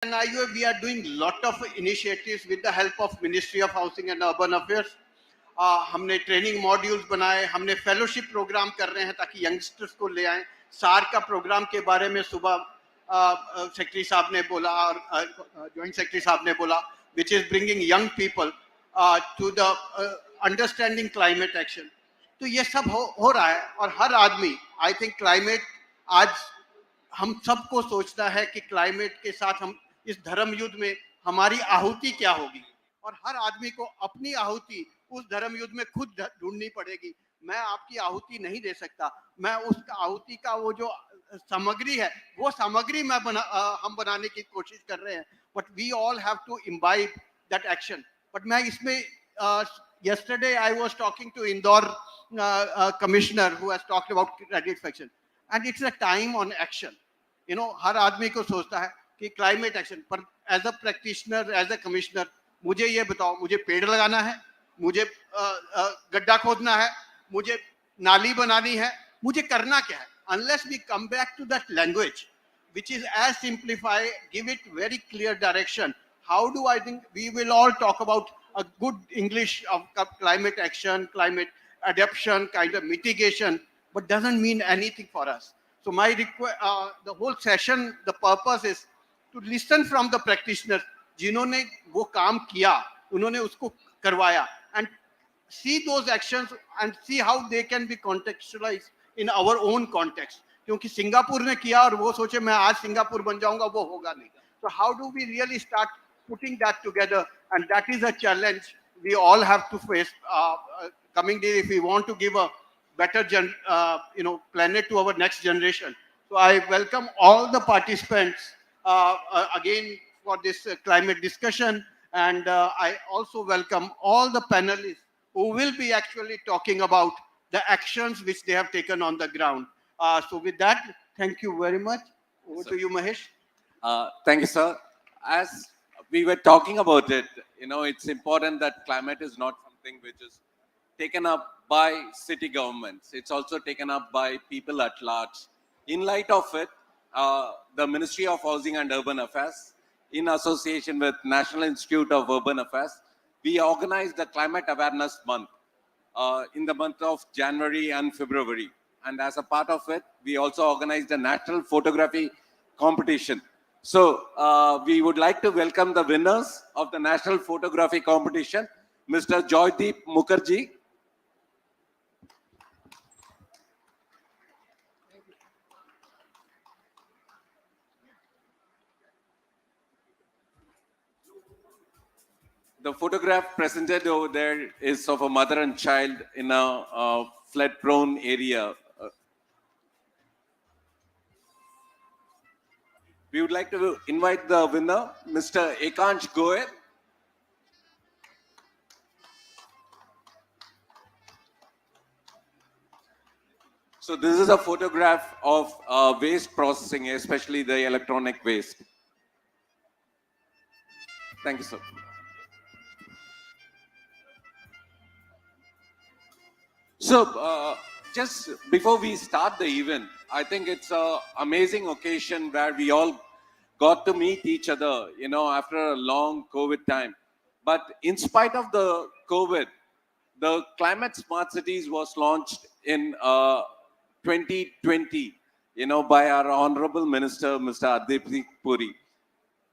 And we are doing lot of initiatives with the help of Ministry of Housing and Urban Affairs. हमने training modules बनाए, हमने fellowship programme कर रहे हैं ताकि यंगस्टर्स को ले आएं. सार का प्रोग्राम के बारे में सुबह सेक्रेटरी साहब ने बोला और जॉइंट सेक्रेटरी साहब ने बोला, which is bringing young people to the understanding climate action. तो ये सब हो रहा है और हर आदमी, आई थिंक क्लाइमेट आज हम सबको सोचना है कि क्लाइमेट के साथ हम इस धर्म युद्ध में हमारी आहुति क्या होगी, और हर आदमी को अपनी आहुति उस धर्म युद्ध में खुद ढूंढनी पड़ेगी. मैं आपकी आहुति नहीं दे सकता, मैं उस आहुति का वो जो सामग्री है वो सामग्री हम बनाने की कोशिश कर रहे हैं. But we all have to imbibe that action. But मैं इसमें yesterday I was talking to Indore commissioner who has talked about credit section, and it's a time on action. You know, हर आदमी को सोचता है कि क्लाइमेट एक्शन पर as a practitioner, as a commissioner, मुझे ये बताओ, मुझे पेड़ लगाना है, मुझे गड्ढा खोदना है, मुझे नाली बनानी है, मुझे करना क्या है? Unless we come back to that language which is as simplified, give it very clear direction, how do I think we will all talk about a good English of climate action, climate adaptation, kind of mitigation, but doesn't mean anything for us. So my request, the whole session, the purpose is to listen from the practitioners, जिन्होंने वो काम किया, उन्होंने उसको करवाया, and see those actions and see how they can be contextualized in our own context. क्योंकि Singapore ने किया और वो सोचे मैं आज सिंगापुर बन जाऊंगा, वो होगा नहीं. So how do we really start putting that together? And that is a challenge we all have to face coming day if we want to give a better planet to our next generation. So I welcome all the participants again for this climate discussion, and I also welcome all the panelists who will be actually talking about the actions which they have taken on the ground. So with that, thank you very much. Over to you, Mahesh. Thank you, sir. As we were talking about it, you know, it's important that climate is not something which is taken up by city governments. It's also taken up by people at large. In light of it, the Ministry of Housing and Urban Affairs, in association with National Institute of Urban Affairs, we organized the Climate Awareness Month in the month of January and February. And as a part of it, we also organized a national photography competition. So we would like to welcome the winners of the National Photography Competition, Mr. Joydeep Mukherjee. The photograph presented over there is of a mother and child in a flood-prone area. We would like to invite the winner, Mr. Ekansh Goel. So this is a photograph of waste processing, especially the electronic waste. Thank you, sir. So just before we start the event, I think it's an amazing occasion where we all got to meet each other, you know, after a long COVID time. But in spite of the COVID, the Climate Smart Cities was launched in 2020, you know, by our Honorable Minister, Mr. Adip Puri.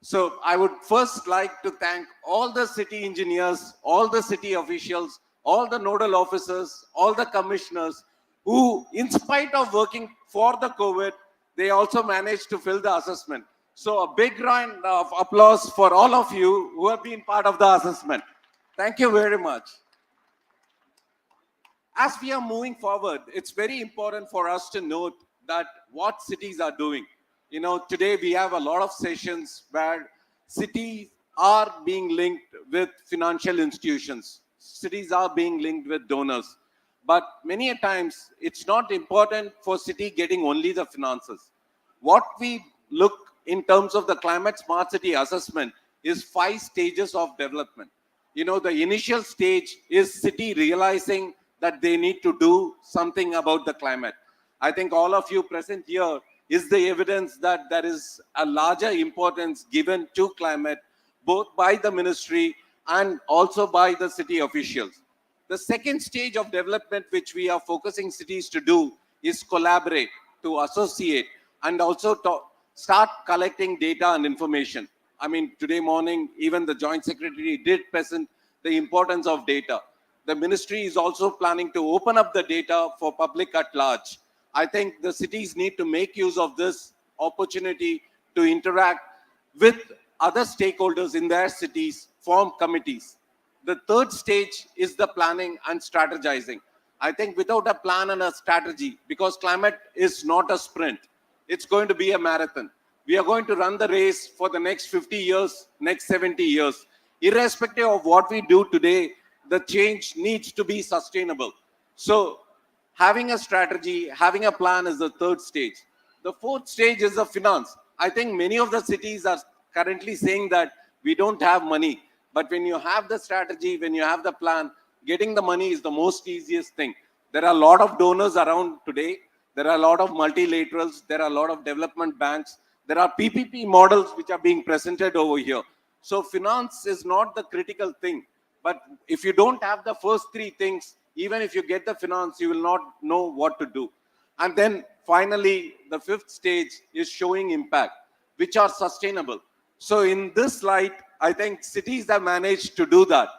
So I would first like to thank all the city engineers, all the city officials, all the nodal officers, all the commissioners who, in spite of working for the COVID, they also managed to fill the assessment. So a big round of applause for all of you who have been part of the assessment. Thank you very much. As we are moving forward, it's very important for us to note that what cities are doing. You know, today we have a lot of sessions where cities are being linked with financial institutions. Cities are being linked with donors. But many a times, it's not important for city getting only the finances. What we look in terms of the Climate Smart City assessment is 5 stages of development. You know, the initial stage is city realizing that they need to do something about the climate. I think all of you present here is the evidence that there is a larger importance given to climate, both by the ministry and also by the city officials. The second stage of development which we are focusing cities to do is collaborate, to associate, and also to start collecting data and information. I mean, today morning, even the Joint Secretary did present the importance of data. The ministry is also planning to open up the data for public at large. I think the cities need to make use of this opportunity to interact with other stakeholders in their cities, form committees. The third stage is the planning and strategizing. I think without a plan and a strategy, because climate is not a sprint, it's going to be a marathon. We are going to run the race for the next 50 years, next 70 years. Irrespective of what we do today, the change needs to be sustainable. So having a strategy, having a plan is the third stage. The fourth stage is the finance. I think many of the cities are currently saying that we don't have money. But when you have the strategy, when you have the plan, getting the money is the most easiest thing. There are a lot of donors around today. There are a lot of multilaterals. There are a lot of development banks. There are PPP models which are being presented over here. So finance is not the critical thing. But if you don't have the first three things, even if you get the finance, you will not know what to do. And then finally, the fifth stage is showing impact, which are sustainable. So in this light, I think cities have managed to do that.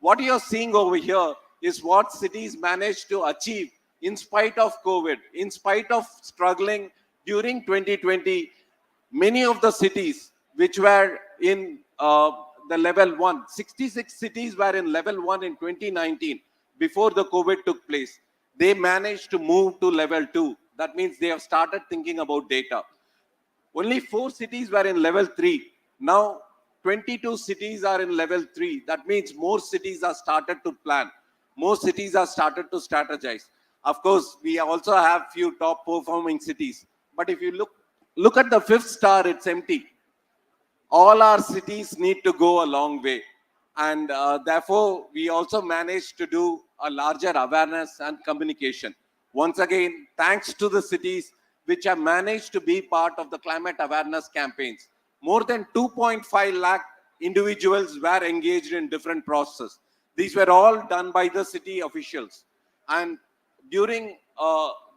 What you're seeing over here is what cities managed to achieve in spite of COVID, in spite of struggling during 2020. Many of the cities which were in the level 1, 66 cities were in level 1 in 2019 before the COVID took place. They managed to move to level 2. That means they have started thinking about data. Only 4 cities were in level 3. Now 22 cities are in level 3. That means more cities are started to plan. More cities are started to strategize. Of course, we also have few top performing cities. But if you look at the 5th star, it's empty. All our cities need to go a long way. And therefore, we also managed to do a larger awareness and communication. Once again, thanks to the cities which have managed to be part of the climate awareness campaigns. More than 2.5 lakh individuals were engaged in different processes. These were all done by the city officials. And during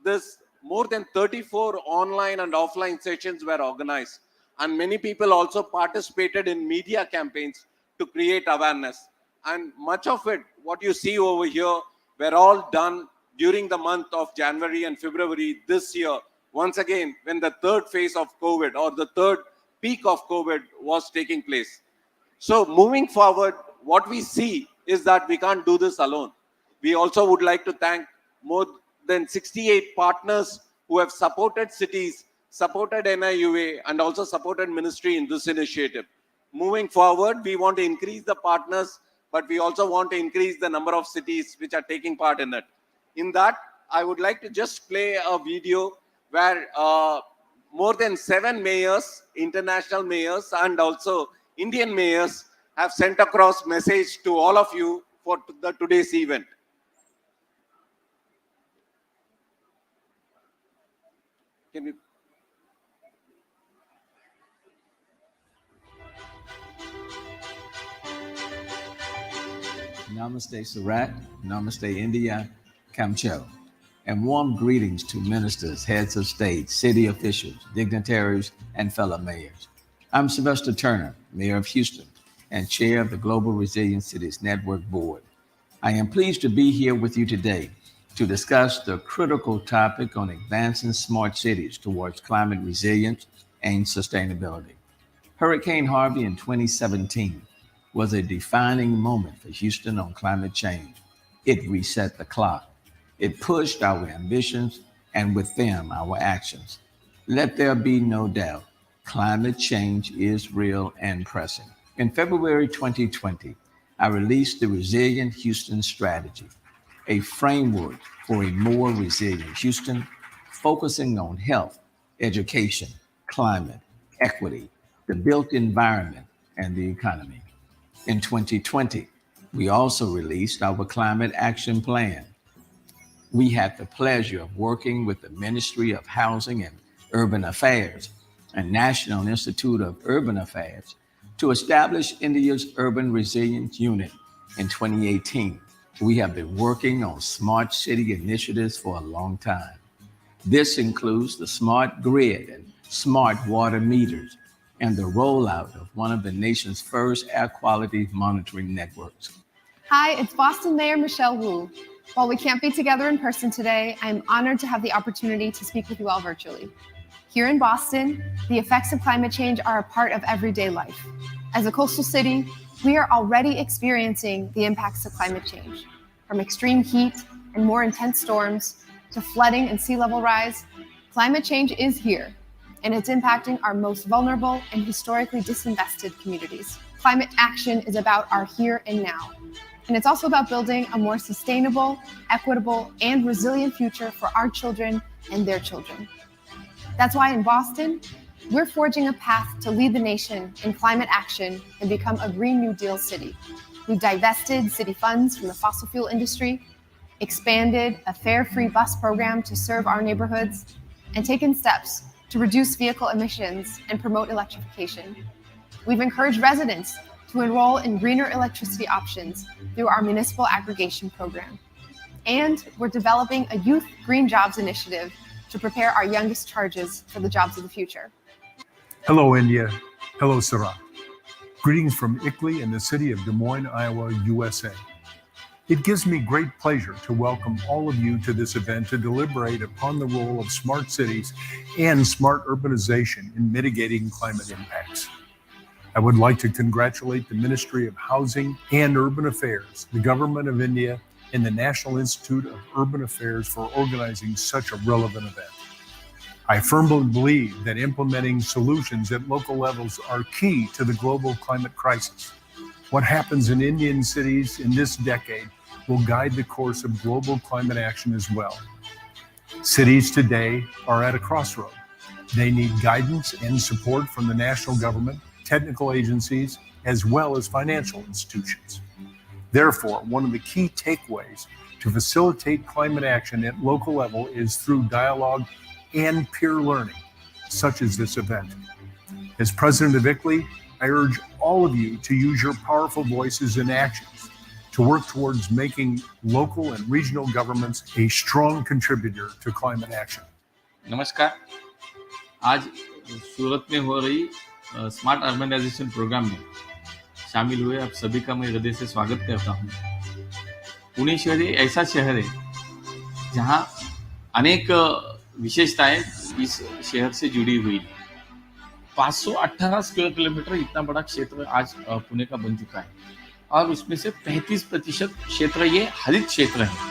this, more than 34 online and offline sessions were organized. And many people also participated in media campaigns to create awareness. And much of it, what you see over here, were all done during the month of January and February this year. Once again, when the third phase of COVID or the third peak of COVID was taking place. So moving forward, what we see is that we can't do this alone. We also would like to thank more than 68 partners who have supported cities, supported NIUA, and also supported ministry in this initiative. Moving forward, we want to increase the partners, but we also want to increase the number of cities which are taking part in it. In that, I would like to just play a video where more than 7 mayors, international mayors, and also Indian mayors have sent across message to all of you for today's event. Can we? Namaste Surat, Namaste India, Kamcho, and warm greetings to ministers, heads of state, city officials, dignitaries, and fellow mayors. I'm Sylvester Turner, Mayor of Houston and Chair of the Global Resilient Cities Network Board. I am pleased to be here with you today to discuss the critical topic on advancing smart cities towards climate resilience and sustainability. Hurricane Harvey in 2017 was a defining moment for Houston on climate change. It reset the clock. It pushed our ambitions and with them our actions. Let there be no doubt, climate change is real and pressing. In February 2020, I released the Resilient Houston Strategy, a framework for a more resilient Houston, focusing on health, education, climate, equity, the built environment, and the economy. In 2020, we also released our Climate Action Plan. We had the pleasure of working with the Ministry of Housing and Urban Affairs and National Institute of Urban Affairs to establish India's Urban Resilience Unit in 2018. We have been working on smart city initiatives for a long time. This includes the smart grid and smart water meters and the rollout of one of the nation's first air quality monitoring networks. Hi, it's Boston Mayor Michelle Wu. While we can't be together in person today, I'm honored to have the opportunity to speak with you all virtually. Here in Boston, the effects of climate change are a part of everyday life. As a coastal city, we are already experiencing the impacts of climate change. From extreme heat and more intense storms to flooding and sea level rise, climate change is here, and it's impacting our most vulnerable and historically disinvested communities. Climate action is about our here and now, and it's also about building a more sustainable, equitable, and resilient future for our children and their children. That's why in Boston, we're forging a path to lead the nation in climate action and become a Green New Deal city. We've divested city funds from the fossil fuel industry, expanded a fare-free bus program to serve our neighborhoods, and taken steps to reduce vehicle emissions and promote electrification. We've encouraged residents to enroll in greener electricity options through our municipal aggregation program. And we're developing a youth green jobs initiative to prepare our youngest charges for the jobs of the future. Hello, India. Hello, Surat. Greetings from Ickley and the city of Des Moines, Iowa, USA. It gives me great pleasure to welcome all of you to this event to deliberate upon the role of smart cities and smart urbanization in mitigating climate impacts. I would like to congratulate the Ministry of Housing and Urban Affairs, the Government of India, and the National Institute of Urban Affairs for organizing such a relevant event. I firmly believe that implementing solutions at local levels are key to the global climate crisis. What happens in Indian cities in this decade will guide the course of global climate action as well. Cities today are at a crossroad. They need guidance and support from the national government, technical agencies, as well as financial institutions. Therefore, one of the key takeaways to facilitate climate action at local level is through dialogue and peer learning, such as this event. As president of Ickley, I urge all of you to use your powerful voices and actions to work towards making local and regional governments a strong contributor to climate action. नमस्कार। आज सूरत में हो रही smart urbanisation programme में शामिल हुए आप सभी का मैं हृदय से स्वागत करता हूं। पुणे शहर एक ऐसा शहर है जहां अनेक विशेषताएं इस शहर से जुड़ी हुई है। 518 स्क्वायर किलोमीटर इतना बड़ा क्षेत्र आज पुणे का बन चुका है और उसमें से 35% क्षेत्र ये हरित क्षेत्र है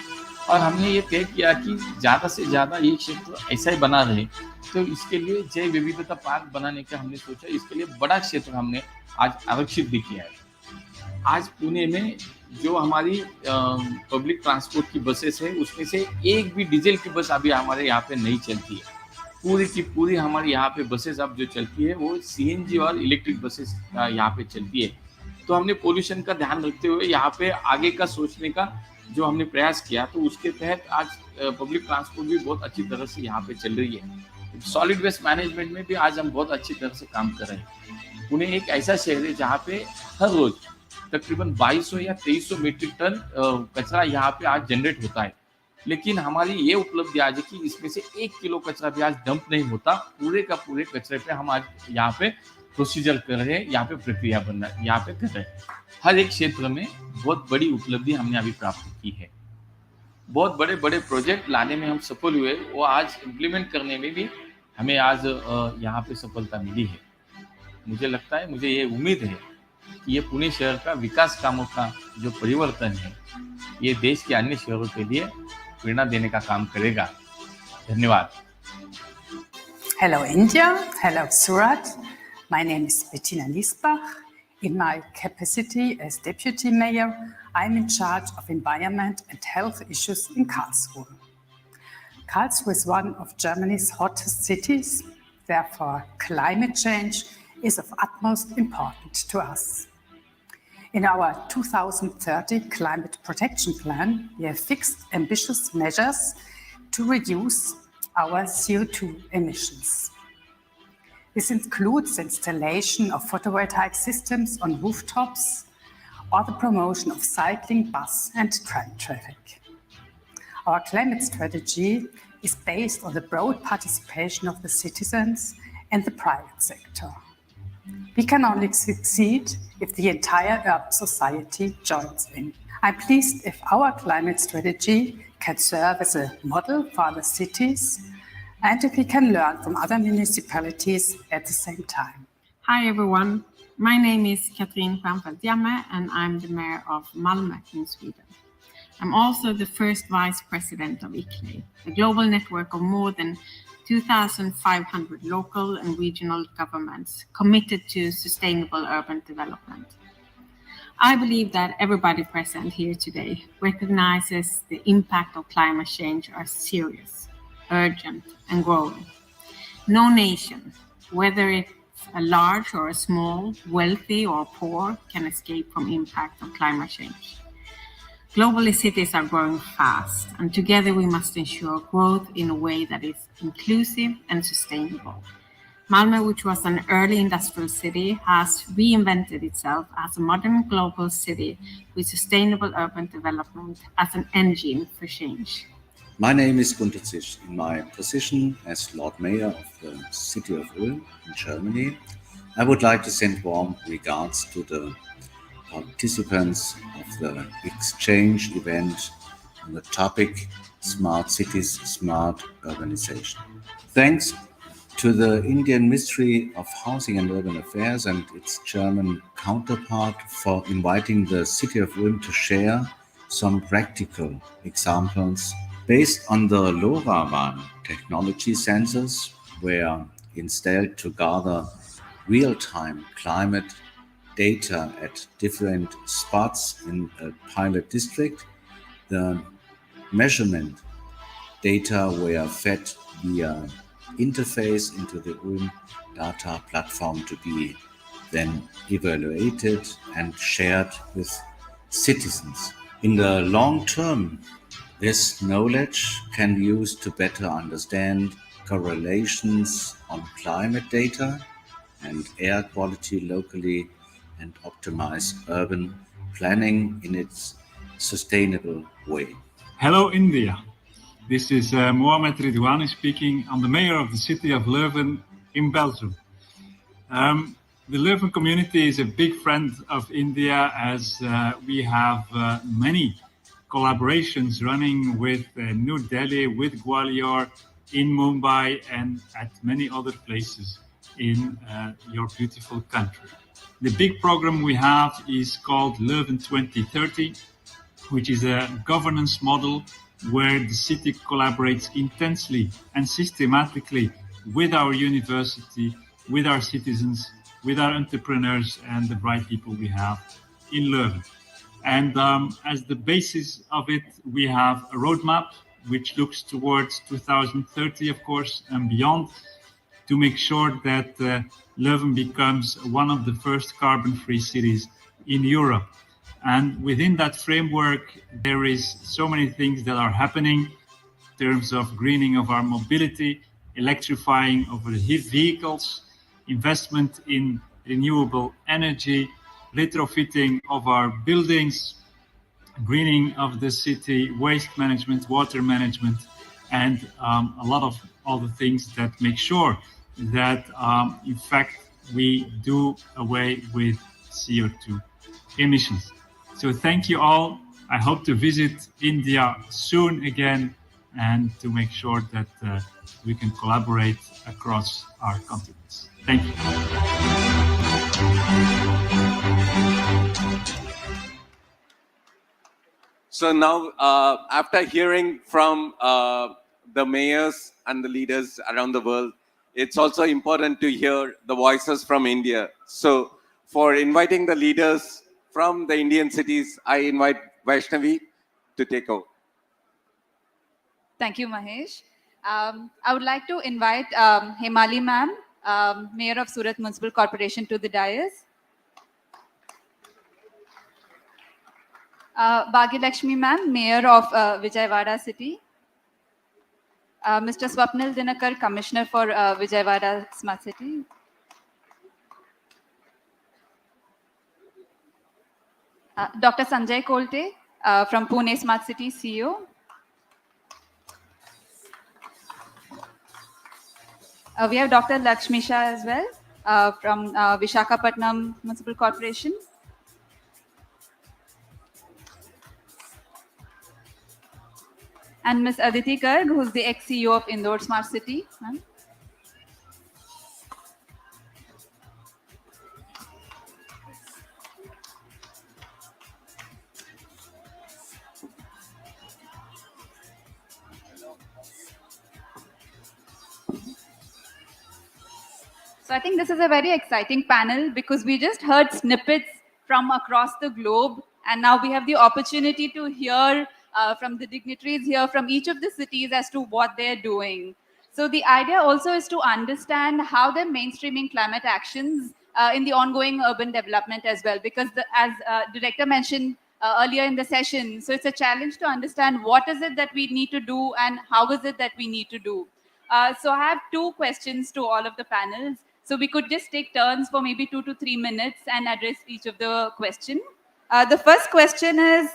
और हमने ये तय किया कि ज़्यादा से ज़्यादा ये क्षेत्र ऐसा ही बना रहे। तो इसके लिए जैव विविधता पार्क बनाने का हमने सोचा, इसके लिए बड़ा क्षेत्र हमने आज आरक्षित भी किया है। आज पुणे में जो हमारी पब्लिक ट्रांसपोर्ट की बसेस है उसमें से एक भी डीजल की बस अभी हमारे यहाँ पे नहीं चलती है। पूरी की पूरी हमारी यहाँ पे बसेस अब जो चलती है वो सीएनजी और इलेक्ट्रिक बसेस यहाँ पे चलती है। तो हमने पोल्यूशन का ध्यान रखते हुए यहाँ पे आगे का सोचने का जो हमने प्रयास किया, तो उसके तहत आज पब्लिक ट्रांसपोर्ट भी बहुत अच्छी तरह से यहाँ पे चल रही है। सॉलिड वेस्ट मैनेजमेंट में भी आज हम बहुत अच्छी तरह से काम कर रहे हैं। पुणे एक ऐसा शहर है जहाँ पे हर रोज तकरीबन 2200 या 2300 मीट्रिक टन कचरा यहाँ पे आज जनरेट होता है, लेकिन हमारी ये उपलब्धि आज है कि इसमें से 1 किलो कचरा भी आज डंप नहीं होता। पूरे का पूरे कचरे पे हम आज यहाँ पे प्रोसीजर कर रहे हैं, यहाँ पे प्रक्रिया बनना यहाँ पे कर रहे हैं। हर एक क्षेत्र में बहुत बड़ी उपलब्धि हमने अभी प्राप्त की है। बहुत बड़े बड़े प्रोजेक्ट लाने में हम सफल हुए, वो आज इम्प्लीमेंट करने में भी हमें आज यहाँ पे सफलता मिली है। मुझे लगता है, मुझे ये उम्मीद है कि ये पुणे शहर का विकास कामों का जो परिवर्तन है ये देश के अन्य शहरों के लिए प्रेरणा देने का काम करेगा। धन्यवाद। Hello India, hello Surat. My name is Bettina Liesbach. In my capacity as Deputy Mayor, I'm in charge of environment and health issues in Karlsruhe. Karlsruhe is one of Germany's hottest cities. Therefore, climate change is of utmost importance to us. In our 2030 Climate Protection Plan, we have fixed ambitious measures to reduce our CO2 emissions. This includes the installation of photovoltaic systems on rooftops or the promotion of cycling, bus and tram traffic. Our climate strategy is based on the broad participation of the citizens and the private sector. We can only succeed if the entire urban society joins in. I'm pleased if our climate strategy can serve as a model for other cities and if we can learn from other municipalities at the same time. Hi everyone, my name is Katrin Stjernfeldt-Jammeh and I'm the mayor of Malmö in Sweden. I'm also the first vice president of ICLEI, a global network of more than 2,500 local and regional governments committed to sustainable urban development. I believe that everybody present here today recognizes the impact of climate change are serious, urgent, and growing. No nation, whether it's a large or a small, wealthy or poor, can escape from impact of climate change. Globally, cities are growing fast, and together we must ensure growth in a way that is inclusive and sustainable. Malmö, which was an early industrial city, has reinvented itself as a modern global city with sustainable urban development as an engine for change. My name is Gunter Zisch. In my position as Lord Mayor of the city of Ulm in Germany, I would like to send warm regards to the participants of the exchange event on the topic Smart Cities, Smart Urbanization. Thanks to the Indian Ministry of Housing and Urban Affairs and its German counterpart for inviting the city of Ulm to share some practical examples based on the Leuven technology sensors were installed to gather real-time climate data at different spots in a pilot district. The measurement data were fed via interface into the Ulm data platform to be then evaluated and shared with citizens. In the long term, this knowledge can be used to better understand correlations on climate data and air quality locally and optimize urban planning in its sustainable way. Hello, India. This is Mohamed Ridwani speaking. I'm the mayor of the city of Leuven in Belgium. The Leuven community is a big friend of India as we have many collaborations running with New Delhi, with Gwalior, in Mumbai, and at many other places in your beautiful country. The big program we have is called Leuven 2030, which is a governance model where the city collaborates intensely and systematically with our university, with our citizens, with our entrepreneurs and the bright people we have in Leuven. And as the basis of it, we have a roadmap which looks towards 2030, of course, and beyond, to make sure that Leuven becomes one of the first carbon-free cities in Europe. And within that framework, there is so many things that are happening in terms of greening of our mobility, electrifying of the vehicles, investment in renewable energy, retrofitting of our buildings, greening of the city, waste management, water management, and a lot of other things that make sure that, in fact, we do away with CO2 emissions. So thank you all. I hope to visit India soon again and to make sure that we can collaborate across our continents. Thank you. So now, after hearing from the mayors and the leaders around the world, it's also important to hear the voices from India. So for inviting the leaders from the Indian cities, I invite Vaishnavi to take over. Thank you, Mahesh. I would like to invite Hemali ma'am, Mayor of Surat Municipal Corporation, to the dais. Bhagyalakshmi ma'am, Mayor of Vijayawada City. Mr. Swapnil Dinakar, Commissioner for Vijayawada Smart City. Dr. Sanjay Kolte from Pune Smart City, CEO. We have Dr. Lakshmi Shah as well from Visakhapatnam Municipal Corporation. And Ms. Aditi Garg, who's the ex-CEO of Indore Smart City. So I think this is a very exciting panel because we just heard snippets from across the globe, and now we have the opportunity to hear from the dignitaries here from each of the cities as to what they're doing. So the idea also is to understand how they're mainstreaming climate actions in the ongoing urban development as well, because as Director mentioned earlier in the session, so it's a challenge to understand what is it that we need to do and how is it that we need to do. So I have two questions to all of the panels. So we could just take turns for maybe 2 to 3 minutes and address each of the question. The first question is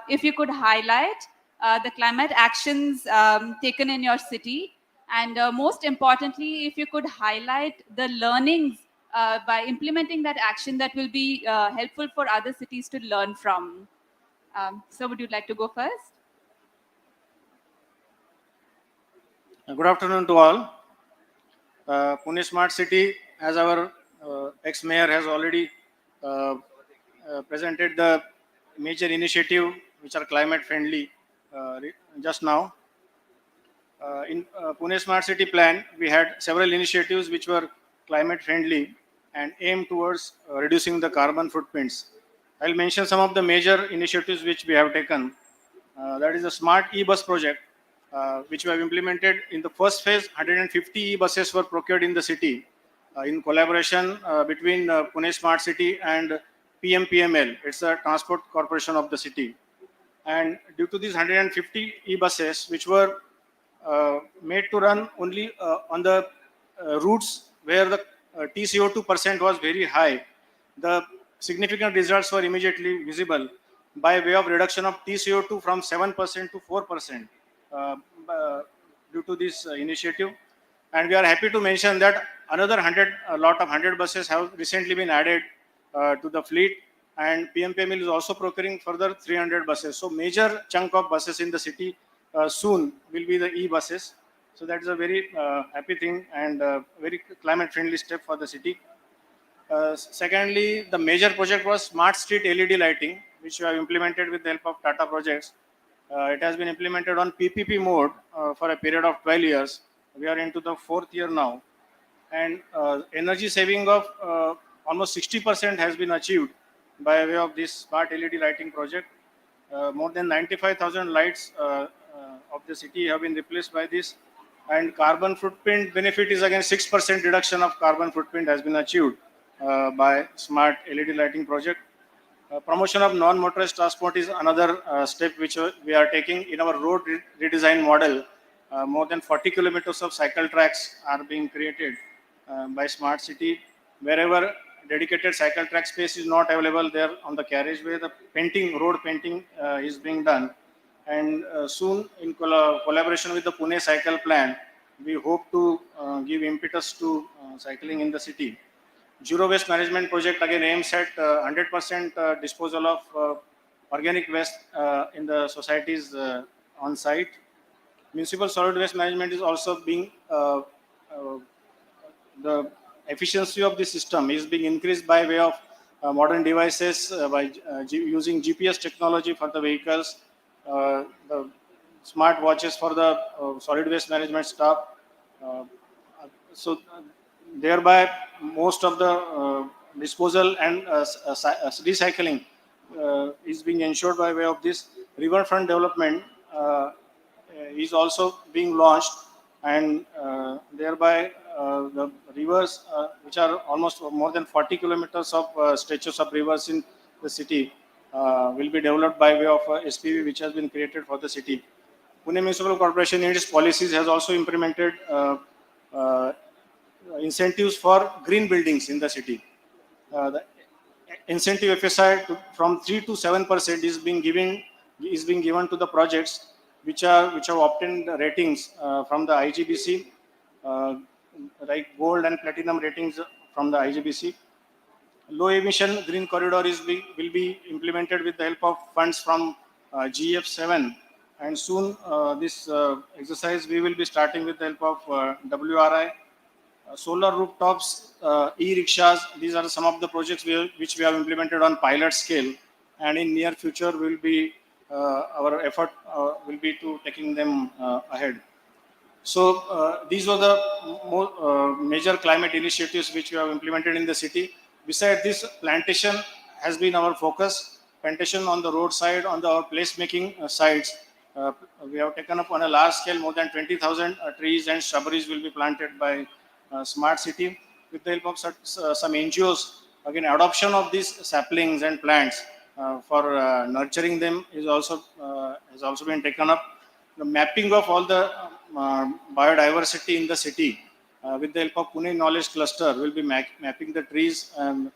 if you could highlight the climate actions taken in your city, and most importantly, if you could highlight the learnings by implementing that action that will be helpful for other cities to learn from. So would you like to go first? Good afternoon to all. Pune Smart City, as our ex-mayor has already presented the major initiative which are climate friendly just now. In Pune Smart City plan, we had several initiatives which were climate friendly and aimed towards reducing the carbon footprints. I'll mention some of the major initiatives which we have taken. That is a smart e-bus project, which we have implemented. In the first phase, 150 e-buses were procured in the city in collaboration between Pune Smart City and PMPML. It's a transport corporation of the city. And due to these 150 e-buses, which were made to run only on the routes where the TCO2% was very high, the significant results were immediately visible by way of reduction of TCO2 from 7% to 4% due to this initiative. And we are happy to mention that another 100 buses have recently been added to the fleet, and PMPML is also procuring further 300 buses. So major chunk of buses in the city soon will be the e-buses. So that is a very happy thing and very climate friendly step for the city. Secondly, the major project was smart street LED lighting, which we have implemented with the help of Tata Projects. It has been implemented on PPP mode for a period of 12 years. We are into the 4th year now. And energy saving of almost 60% has been achieved by way of this smart LED lighting project. More than 95,000 lights of the city have been replaced by this. And carbon footprint benefit is again 6% reduction of carbon footprint has been achieved by smart LED lighting project. Promotion of non-motorized transport is another step which we are taking in our road redesign model. More than 40 kilometers of cycle tracks are being created by Smart City. Wherever dedicated cycle track space is not available there on the carriageway, the painting, road painting is being done. And soon, in collaboration with the Pune Cycle Plan, we hope to give impetus to cycling in the city. Zero waste management project again aims at 100% disposal of organic waste in the societies on site. Municipal solid waste management is also being the efficiency of the system is being increased by way of modern devices by using GPS technology for the vehicles, the smart watches for the solid waste management staff. So thereby most of the disposal and recycling is being ensured by way of this. Riverfront development is also being launched, and thereby the rivers which are almost more than 40 kilometers of stretches of rivers in the city will be developed by way of SPV which has been created for the city. Pune Municipal Corporation in its policies has also implemented uh, incentives for green buildings in the city. The incentive FSI from 3 to 7% is being given to the projects which have obtained ratings from the IGBC, like gold and platinum ratings from the IGBC. Low emission green corridor will be implemented with the help of funds from GF7, and soon this exercise we will be starting with the help of WRI. Solar rooftops, e-rickshaws, these are some of the projects which we have implemented on pilot scale, and in near future will be our effort will be to taking them ahead. So these were the major climate initiatives which we have implemented in the city. Besides this, plantation has been our focus. Plantation on the roadside, on our placemaking sites. We have taken up on a large scale more than 20,000 trees and shrubberies will be planted by Smart City with the help of some NGOs. Again, adoption of these saplings and plants for nurturing them is also has also been taken up. The mapping of all the biodiversity in the city with the help of Pune Knowledge Cluster will be mapping the trees, and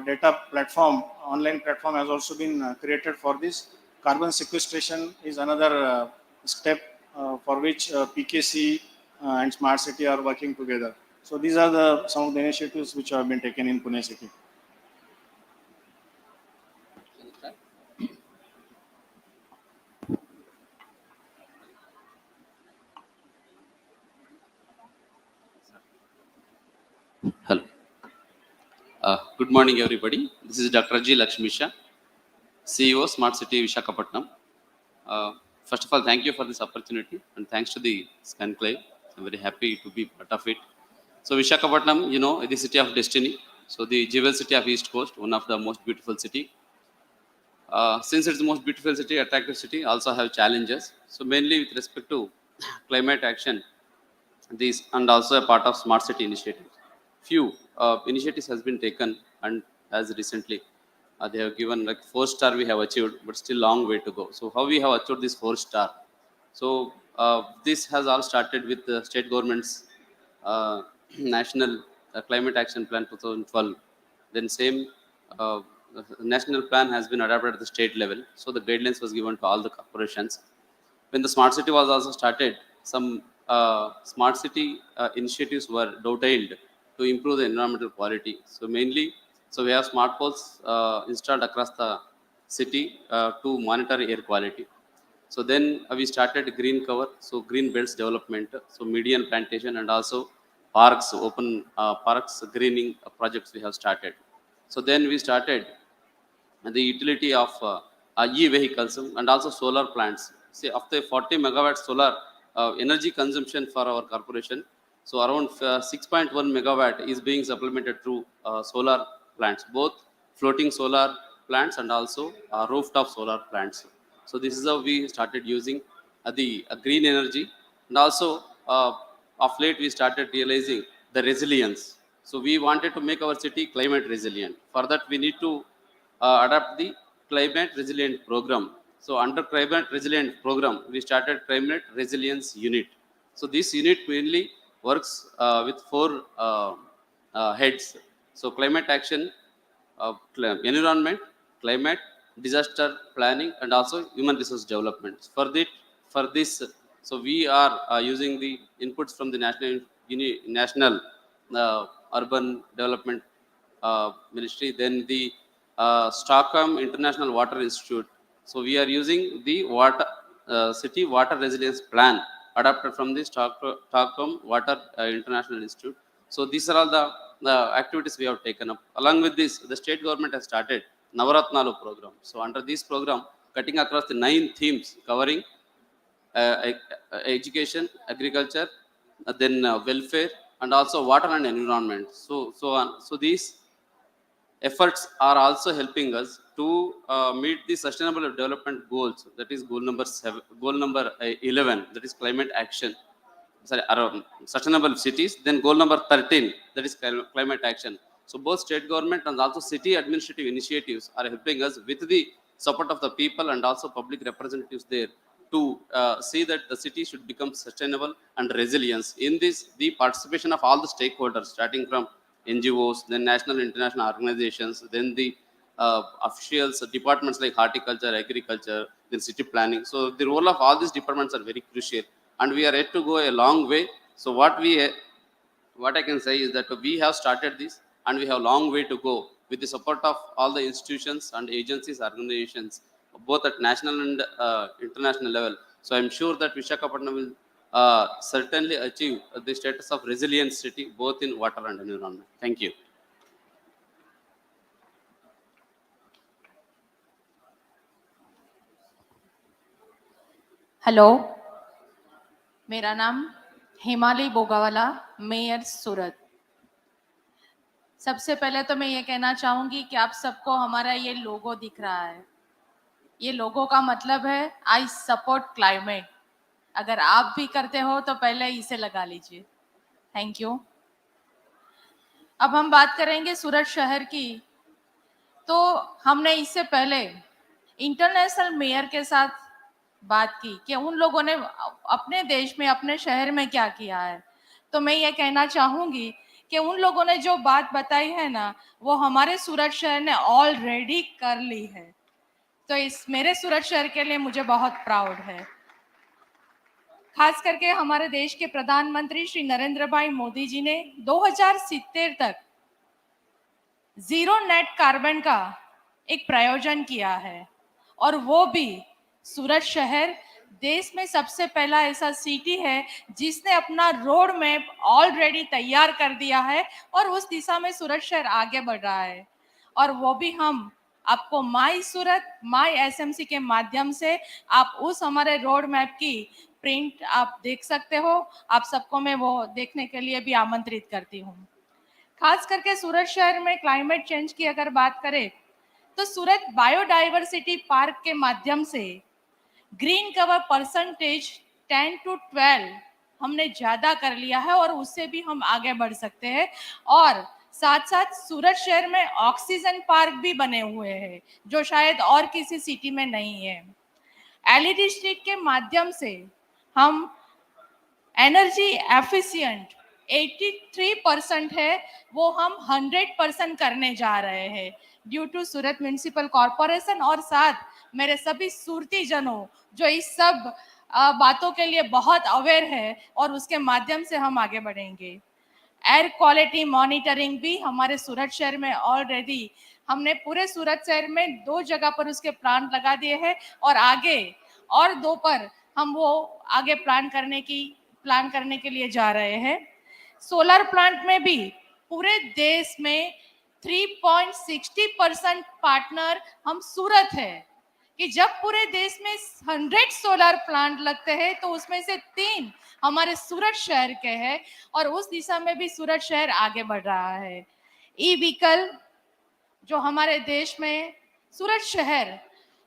data platform, online platform has also been created for this. Carbon sequestration is another step for which PKC and Smart City are working together. So these are some of the initiatives which have been taken in Pune City. Hello. Good morning, everybody. This is Dr. G. Lakshmisha, CEO, Smart City, Visakhapatnam. First of all, thank you for this opportunity, and thanks to the Scanclave. I'm very happy to be part of it. So Visakhapatnam, you know, is the city of destiny. So the jewel city of East Coast, one of the most beautiful city. Since it's the most beautiful city, attractive city, also have challenges. So mainly with respect to climate action, these and also a part of Smart City initiative. Few initiatives has been taken, and as recently they have given like 4-star we have achieved, but still long way to go. So how we have achieved this 4-star? So this has all started with the state government's national climate action plan 2012. Then same national plan has been adopted at the state level. So the guidelines was given to all the corporations. When the smart city was also started, some smart city initiatives were detailed to improve the environmental quality. So mainly, so we have smart poles installed across the city to monitor air quality. So then we started green cover, so green belts development, so median plantation and also parks, open parks greening projects we have started. So then we started the utility of e-vehicles and also solar plants. See, after 40 megawatt solar energy consumption for our corporation, so around 6.1 megawatt is being supplemented through solar plants, both floating solar plants and also rooftop solar plants. So this is how we started using the green energy, and also of late we started realizing the resilience. So we wanted to make our city climate resilient. For that we need to adapt the climate resilient program. So under climate resilient program, we started climate resilience unit. So this unit mainly works with 4 heads. So climate action, environment, climate, disaster planning, and also human resource development. For this, so we are using the inputs from the national urban development ministry, then the Stockholm International Water Institute. So we are using the city water resilience plan adapted from the Stockholm Water International Institute. So these are all the activities we have taken up. Along with this, the state government has started Navaratnalu program. So under this program, cutting across the 9 themes covering education, agriculture, then welfare, and also water and environment. So on. So these efforts are also helping us to meet the sustainable development goals. That is goal number 7, goal number 11. That is climate action. Sorry, sustainable cities. Then goal number 13. That is climate action. So both state government and also city administrative initiatives are helping us with the support of the people and also public representatives there to see that the city should become sustainable and resilience. In this, the participation of all the stakeholders, starting from NGOs, then national, international organizations, then the officials, departments like horticulture, agriculture, then city planning. So the role of all these departments are very crucial, and we are yet to go a long way. So what I can say is that we have started this, and we have a long way to go with the support of all the institutions and agencies, organizations, both at national and international level. So I'm sure that Visakhapatnam will certainly achieve the status of resilient city, both in water and environment. Thank you. Hello, मेरा नाम हिमाली बोगावाला, mayor सूरत। सबसे पहले तो मैं ये कहना चाहूँगी कि आप सबको हमारा ये लोगो दिख रहा है। ये लोगो का मतलब है आई सपोर्ट क्लाइमेट। अगर आप भी करते हो तो पहले इसे लगा लीजिए। Thank you. अब हम बात करेंगे सूरत शहर की। तो हमने इससे पहले इंटरनेशनल मेयर के साथ बात की कि उन लोगों ने अपने देश में, अपने शहर में क्या किया है। तो मैं ये कहना चाहूँगी कि उन लोगों ने जो बात बताई है ना, वो हमारे सूरत शहर ने ऑलरेडी कर ली है। तो इस मेरे सूरत शहर के लिए मुझे बहुत प्राउड है। खास करके हमारे देश के प्रधानमंत्री श्री नरेंद्र भाई मोदी जी ने 2070 तक जीरो नेट कार्बन का एक प्रयोजन किया है, और वो भी सूरत शहर देश में सबसे पहला ऐसा सिटी है जिसने अपना रोड मैप ऑलरेडी तैयार कर दिया है, और उस दिशा में सूरत शहर आगे बढ़ रहा है। और वो भी हम आपको माई सूरत, माई एसएमसी के माध्यम से आप उस हमारे रोड मैप की प्रिंट आप देख सकते हो। आप सबको मैं वो देखने के लिए भी आमंत्रित करती हूँ। खास करके सूरत शहर में क्लाइमेट चेंज की अगर बात करें तो सूरत बायोडाइवर्सिटी पार्क के माध्यम से ग्रीन कवर परसेंटेज 10 to 12 हमने ज़्यादा कर लिया है, और उससे भी हम आगे बढ़ सकते हैं। और साथ साथ सूरत शहर में ऑक्सीजन पार्क भी बने हुए हैं जो शायद और किसी सिटी में नहीं है। एलईडी स्ट्रीट के माध्यम से हम एनर्जी एफिशिएंट 83% है, वो हम 100% करने जा रहे हैं due to Surat municipal corporation, और साथ मेरे सभी सूरती जनों जो इस सब बातों के लिए बहुत अवेयर है, और उसके माध्यम से हम आगे बढ़ेंगे। एयर क्वालिटी मॉनिटरिंग भी हमारे सूरत शहर में ऑलरेडी हमने पूरे सूरत शहर में 2 जगह पर उसके प्लांट लगा दिए हैं, और आगे और 2 पर हम वो आगे प्लान करने के लिए जा रहे हैं। सोलर प्लांट में भी पूरे देश में 3.60% पार्टनर हम सूरत है, कि जब पूरे देश में 100 सोलर प्लांट लगते हैं तो उसमें से 3 हमारे सूरत शहर के हैं, और उस दिशा में भी सूरत शहर आगे बढ़ रहा है। ई व्हीकल जो हमारे देश में सूरत शहर,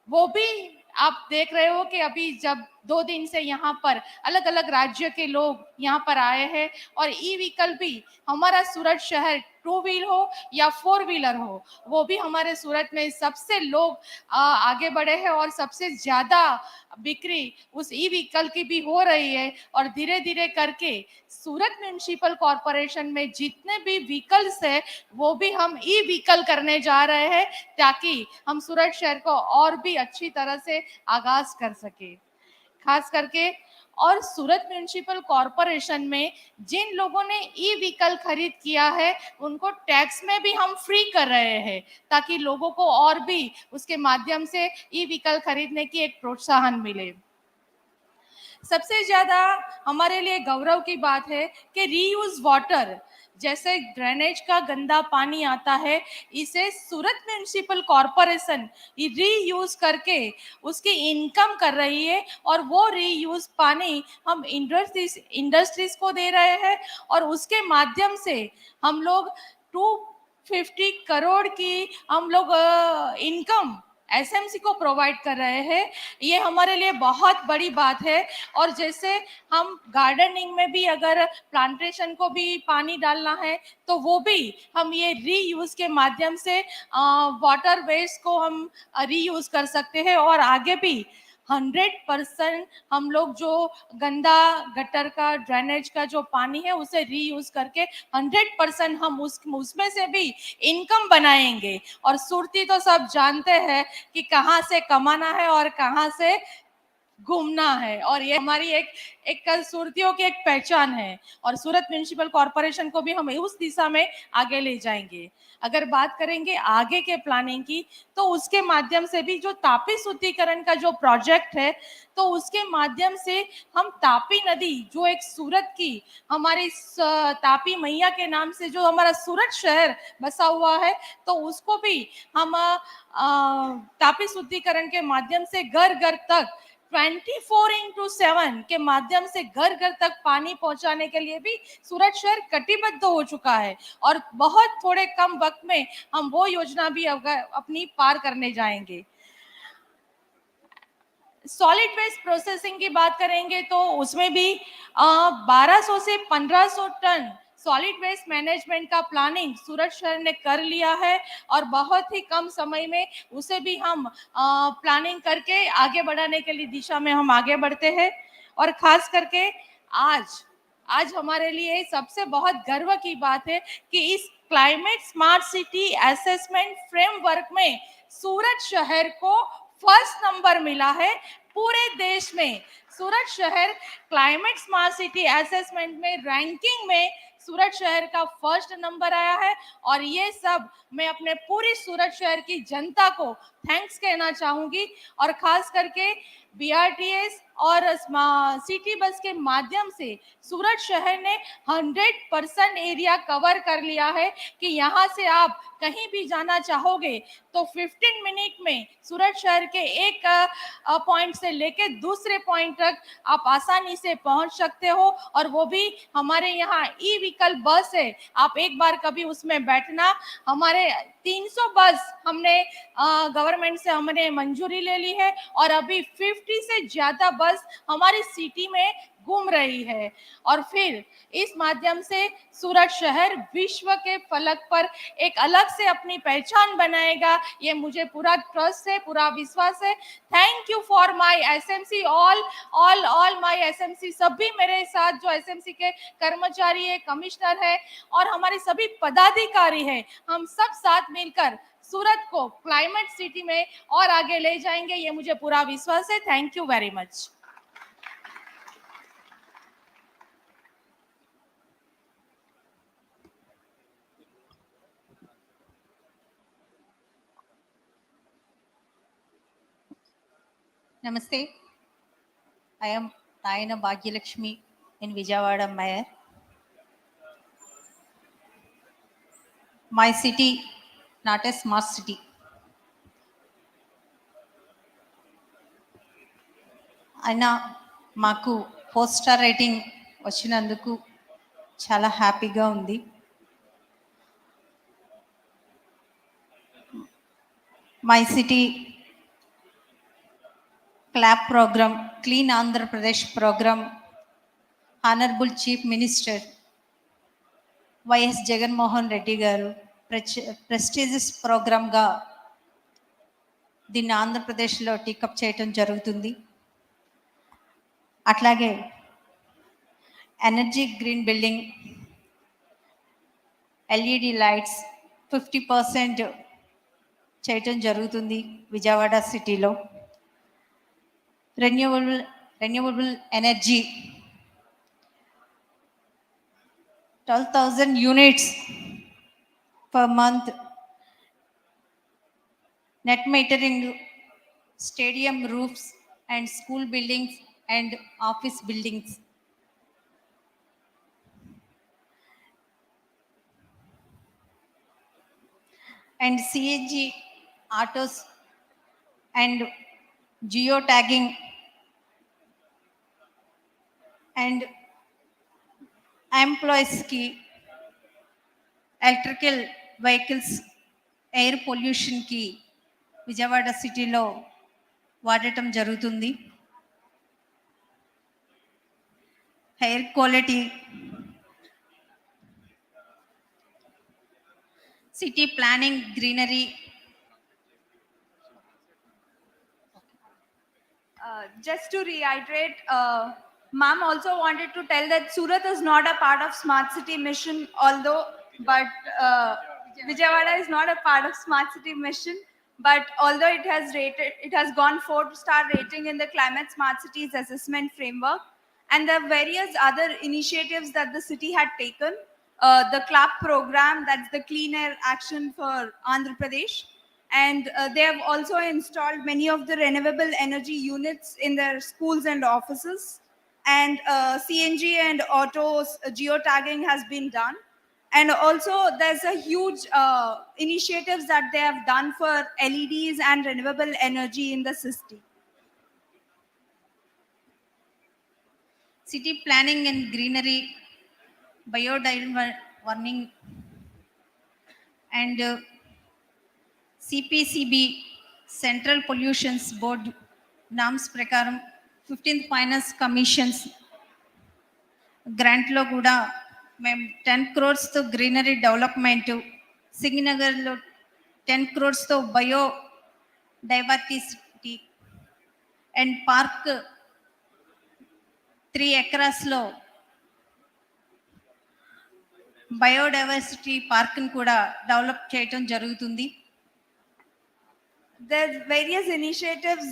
वो भी आप देख रहे हो कि अभी जब 2 दिन से यहाँ पर अलग अलग राज्य के लोग यहाँ पर आए हैं, और ई व्हीकल भी हमारा सूरत शहर 2 व्हील हो या 4 व्हीलर हो, वो भी हमारे सूरत में सबसे लोग आगे बढ़े हैं, और सबसे ज़्यादा बिक्री उस ई व्हीकल की भी हो रही है। और धीरे धीरे करके सूरत म्यूनिसिपल कॉरपोरेशन में जितने भी व्हीकल्स है वो भी हम ई व्हीकल करने जा रहे हैं, ताकि हम सूरत शहर को और भी अच्छी तरह से आगाज कर सके। खास करके और सूरत म्यूनिसिपल कॉरपोरेशन में जिन लोगों ने ई व्हीकल खरीद किया है उनको टैक्स में भी हम फ्री कर रहे हैं, ताकि लोगों को और भी उसके माध्यम से ई व्हीकल खरीदने की एक प्रोत्साहन मिले। सबसे ज़्यादा हमारे लिए गौरव की बात है कि रीयूज वाटर, जैसे ड्रेनेज का गंदा पानी आता है, इसे सूरत म्यूनिसिपल कॉरपोरेशन रीयूज करके उसकी इनकम कर रही है, और वो रीयूज पानी हम इंडस्ट्रीज को दे रहे हैं, और उसके माध्यम से हम लोग 250 करोड़ की हम लोग इनकम एसएमसी को प्रोवाइड कर रहे हैं। ये हमारे लिए बहुत बड़ी बात है। और जैसे हम गार्डनिंग में भी अगर प्लांटेशन को भी पानी डालना है तो वो भी हम ये रीयूज के माध्यम से वाटर वेस्ट को हम रीयूज कर सकते हैं, और आगे भी 100% हम लोग जो गंदा गटर का ड्रेनेज का जो पानी है उसे रीयूज करके 100% हम उसमें से भी इनकम बनाएंगे। और सुरती तो सब जानते हैं कि कहाँ से कमाना है और कहाँ से घूमना है, और ये हमारी एक सुरतियों की एक पहचान है। और सूरत म्युनिसिपल कॉरपोरेशन को भी हम उस दिशा में आगे ले जाएंगे। अगर बात करेंगे आगे के प्लानिंग की, तो उसके माध्यम से भी जो तापी शुद्धिकरण का जो प्रोजेक्ट है, तो उसके माध्यम से हम तापी नदी जो एक सूरत की हमारी तापी मैया के नाम से जो हमारा सूरत शहर बसा हुआ है, तो उसको भी हम तापी शुद्धिकरण के माध्यम से घर घर तक 24x7 के माध्यम से घर घर तक पानी पहुंचाने के लिए भी सूरत शहर कटिबद्ध हो चुका है। और बहुत थोड़े कम वक्त में हम वो योजना भी अपनी पार करने जाएंगे। सॉलिड वेस्ट प्रोसेसिंग की बात करेंगे तो उसमें भी 1200 से 1500 टन सॉलिड वेस्ट मैनेजमेंट का प्लानिंग सूरत शहर ने कर लिया है, और बहुत ही कम समय में उसे भी हम प्लानिंग करके आगे बढ़ाने के लिए दिशा में हम आगे बढ़ते हैं। और खास करके आज हमारे लिए सबसे बहुत गर्व की बात है कि इस climate smart city assessment framework में सूरत शहर को फर्स्ट नंबर मिला है पूरे देश में। सूरत शहर क्लाइमेट स्मार्ट सिटी असेसमेंट में रैंकिंग में सूरत शहर का फर्स्ट नंबर आया है, और ये सब मैं अपने पूरी सूरत शहर की जनता को थैंक्स कहना चाहूंगी। और खास करके बीआरटीएस और सिटी बस के माध्यम से सूरत शहर ने 100% एरिया कवर कर लिया है कि यहाँ से आप कहीं भी जाना चाहोगे तो 15 मिनट में सूरत शहर के एक पॉइंट से लेके दूसरे पॉइंट तक आप आसानी से पहुंच सकते हो। और वो भी हमारे यहाँ ई व्हीकल बस है, आप एक बार कभी उसमें बैठना। हमारे 300 बस हमने गवर्नमेंट से हमने मंजूरी ले ली है, और अभी 50 से ज्यादा बस हमारी सिटी में घूम रही है। और फिर इस माध्यम से सूरत शहर विश्व के फलक पर एक अलग से अपनी पहचान बनाएगा, ये मुझे पूरा ट्रस्ट है, पूरा विश्वास है। Thank you for my SMC, all my SMC, सभी मेरे साथ जो एसएमसी के कर्मचारी है, कमिश्नर है और हमारे सभी पदाधिकारी है, हम सब साथ मिलकर सूरत को क्लाइमेट सिटी में और आगे ले जाएंगे, ये मुझे पूरा विश्वास है। Thank you very much. Namaste. I am Nayana Bhagyalakshmi in Vijayawada, Mayor. My city, not a smart city. అయినా మాకు 4 స్టార్ రేటింగ్ వచ్చినందుకు చాలా హ్యాపీగా ఉంది. My city clap programme, clean Andhra Pradesh programme, honourable chief minister YS Jaganmohan Reddy garu prestigious ప్రోగ్రామ్గా దీన్ని ఆంధ్రప్రదేశ్లో టేకప్ చేయటం జరుగుతుంది. అట్లాగే energy green building, LED lights 50% చేయటం జరుగుతుంది విజయవాడ సిటీలో. Renewable energy 12,000 units per month. Net metering stadium roofs and school buildings and office buildings. And CNG autos and geotagging and employees ki electrical vehicles air pollution ki Vijayawada సిటీలో వాడటం జరుగుతుంది. Air quality, city planning, greenery, Just to reiterate, ma'am also wanted to tell that Surat is not a part of Smart City mission, but Vijayawada is not a part of Smart City mission. But although it has gone 4-star rating in the Climate Smart Cities Assessment Framework, and the various other initiatives that the city had taken, the CLAP program, that's the Clean Air Action for Andhra Pradesh, and they have also installed many of the renewable energy units in their schools and offices, and CNG and autos geotagging has been done. And also there's a huge initiatives that they have done for LEDs and renewable energy in the city. City planning and greenery, biodiversity, and CPCB, Central Pollutions Board norms prakaram 15th Finance Commissions grant lo kuda mem 10 crores to greenery development, Singinagar lo 10 crores to biodiversity and park 3 acres lo biodiversity park ని కూడా develop చేయటం జరుగుతుంది. There's various initiatives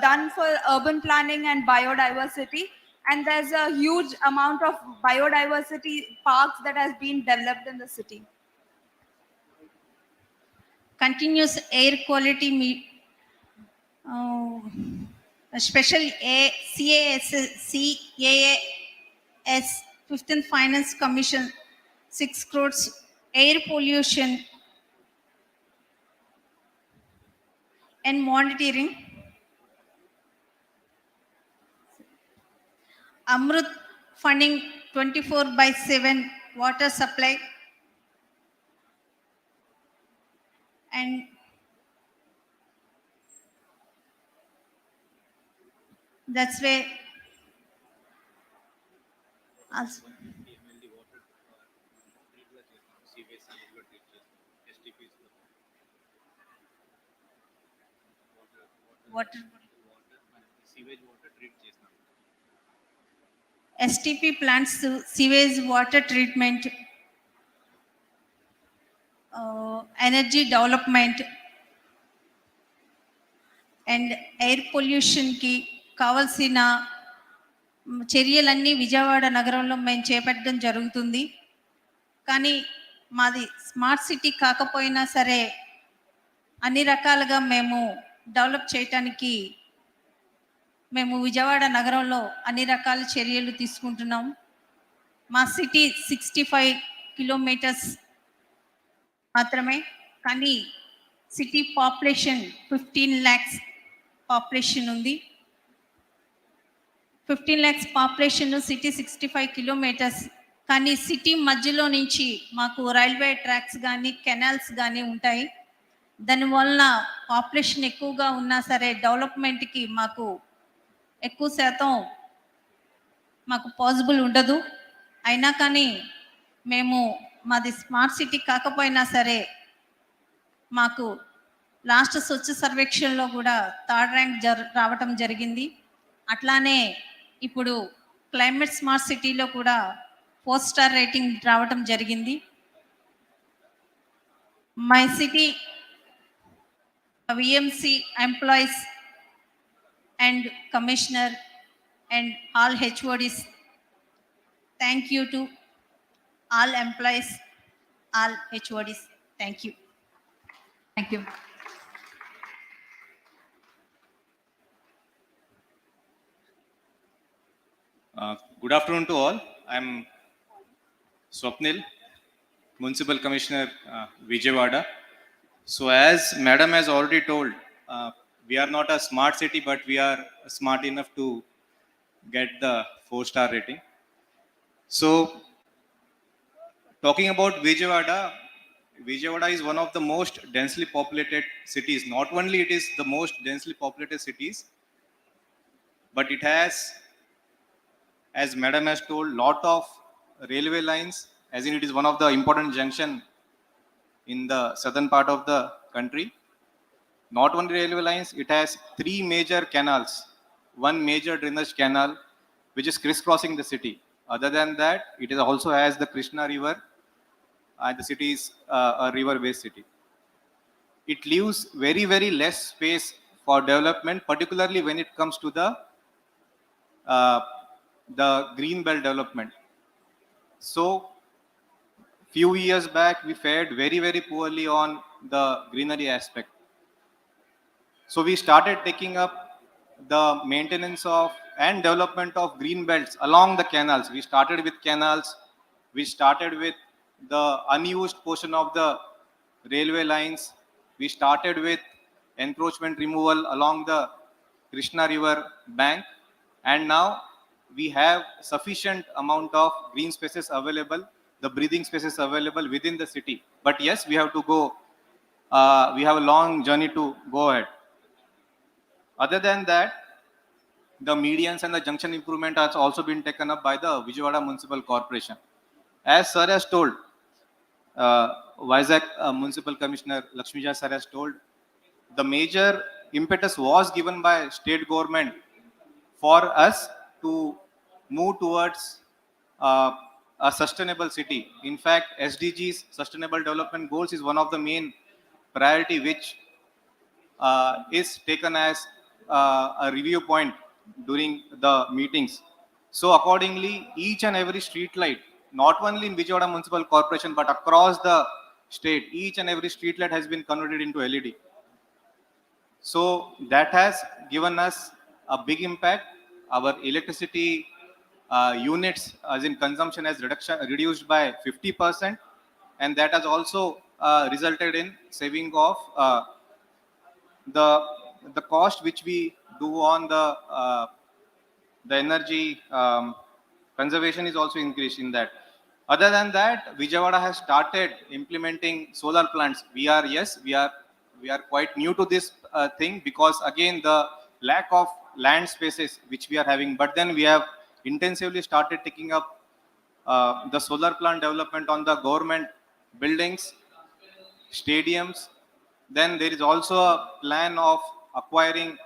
done for urban planning and biodiversity, and there's a huge amount of biodiversity parks that has been developed in the city. Continuous air quality special CAS 15th Finance Commission 6 crores air pollution and monitoring. Amrut funding 24/7 water supply and that's where also water STP plants to sewage water treatment, energy development and air pollution ki కావాల్సిన చర్యలన్నీ విజయవాడ నగరంలో మేము చేపట్టడం జరుగుతుంది. కానీ మాది smart city కాకపోయినా సరే అన్ని రకాలుగా మేము డెవలప్ చేయటానికి మేము విజయవాడ నగరంలో అన్ని రకాల చర్యలు తీసుకుంటున్నాం. మా సిటీ 65 కిలోమీటర్స్ మాత్రమే, కానీ సిటీ పాపులేషన్ 15 lakhs పాపులేషన్ ఉంది. 15 lakhs పాపులేషన్, సిటీ 65 కిలోమీటర్స్. కానీ సిటీ మధ్యలో నుంచి మాకు రైల్వే ట్రాక్స్ కానీ కెనాల్స్ కానీ ఉంటాయి. దానివల్ల పాపులేషన్ ఎక్కువగా ఉన్నా సరే డెవలప్మెంట్కి మాకు ఎక్కువ శాతం మాకు పాసిబుల్ ఉండదు. అయినా కానీ మేము మాది స్మార్ట్ సిటీ కాకపోయినా సరే మాకు లాస్ట్ స్వచ్ఛ సర్వేక్షణలో కూడా 3rd ర్యాంక్ రావటం జరిగింది. అట్లానే ఇప్పుడు క్లైమేట్ స్మార్ట్ సిటీలో కూడా 4 స్టార్ రేటింగ్ రావటం జరిగింది. My city VMC employees and commissioner and all HODs, thank you to all employees, all HODs, thank you. Thank you. Good afternoon to all. I'm Swapnil, Municipal Commissioner, Vijayawada. So as Madam has already told, we are not a smart city, but we are smart enough to get the 4-star rating. So talking about Vijayawada, Vijayawada is one of the most densely populated cities. Not only it is the most densely populated cities, but it has, as Madam has told, lot of railway lines, as in it is one of the important junction in the southern part of the country. Not only railway lines, it has 3 major canals one major drainage canal which is crisscrossing the city. Other than that, it is also has the Krishna River, and the city is a river-based city. It leaves very, very less space for development, particularly when it comes to uh, the green belt development. So, few years back, we fared very, very poorly on the greenery aspect. So we started taking up the maintenance of and development of green belts along the canals. We started with canals. We started with the unused portion of the railway lines. We started with encroachment removal along the Krishna River bank. And now we have sufficient amount of green spaces available, the breathing spaces available within the city. But yes, we have to go, we have a long journey to go ahead. Other than that, the medians and the junction improvement has also been taken up by the Vijayawada Municipal Corporation. As Sir has told, Vizag Municipal Commissioner Lakshmija Sir has told, the major impetus was given by state government for us to move towards a sustainable city. In fact, SDGs, Sustainable Development Goals, is one of the main priority which is taken as a review point during the meetings. So accordingly, each and every street light, not only in Vijayawada Municipal Corporation, but across the state, each and every street light has been converted into LED. So that has given us a big impact. Our electricity units, as in consumption, has reduced by 50%, and that has also resulted in saving of the cost which we do on the energy conservation is also increased in that. Other than that, Vijayawada has started implementing solar plants. We are quite new to this thing, because again the lack of land spaces which we are having. But then we have intensively started taking up the solar plant development on the government buildings, stadiums. Then there is also a plan of acquiring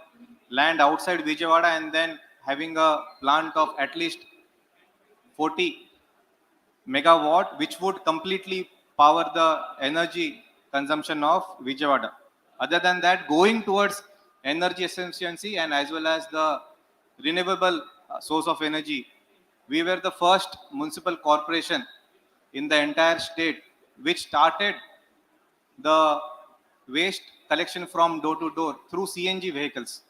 land outside Vijayawada and then having a plant of at least 40 megawatt, which would completely power the energy consumption of Vijayawada. Other than that, going towards energy efficiency and as well as the renewable source of energy, we were the first municipal corporation in the entire state which started the waste collection from door to door through CNG vehicles.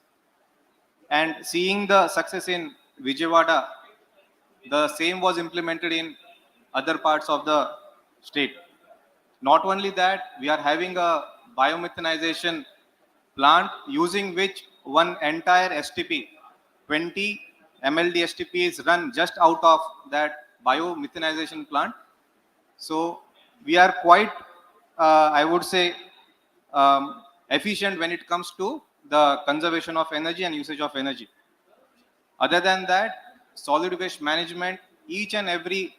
And seeing the success in Vijayawada, the same was implemented in other parts of the state. Not only that, we are having a biomethanization plant using which one entire STP, 20 MLD STP is run just out of that biomethanization plant. So we are quite, I would say, efficient when it comes to the conservation of energy and usage of energy. Other than that, solid waste management, each and every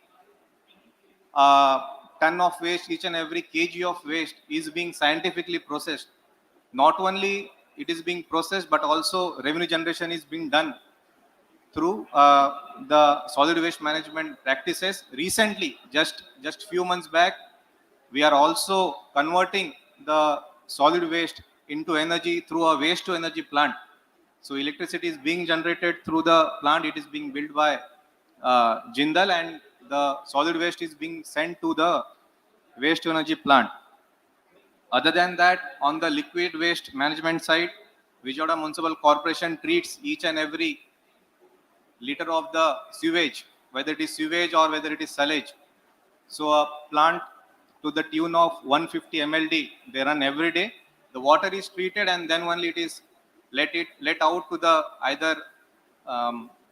ton of waste, each and every kg of waste is being scientifically processed. Not only it is being processed, but also revenue generation is being done through the solid waste management practices. Recently, just few months back, we are also converting the solid waste into energy through a waste to energy plant. So electricity is being generated through the plant. It is being built by Jindal, and the solid waste is being sent to the waste to energy plant. Other than that, on the liquid waste management side, Vijayawada Municipal Corporation treats each and every liter of the sewage, whether it is sewage or whether it is sillage. So a plant to the tune of 150 MLD, they run every day. The water is treated and then only it is let out to the either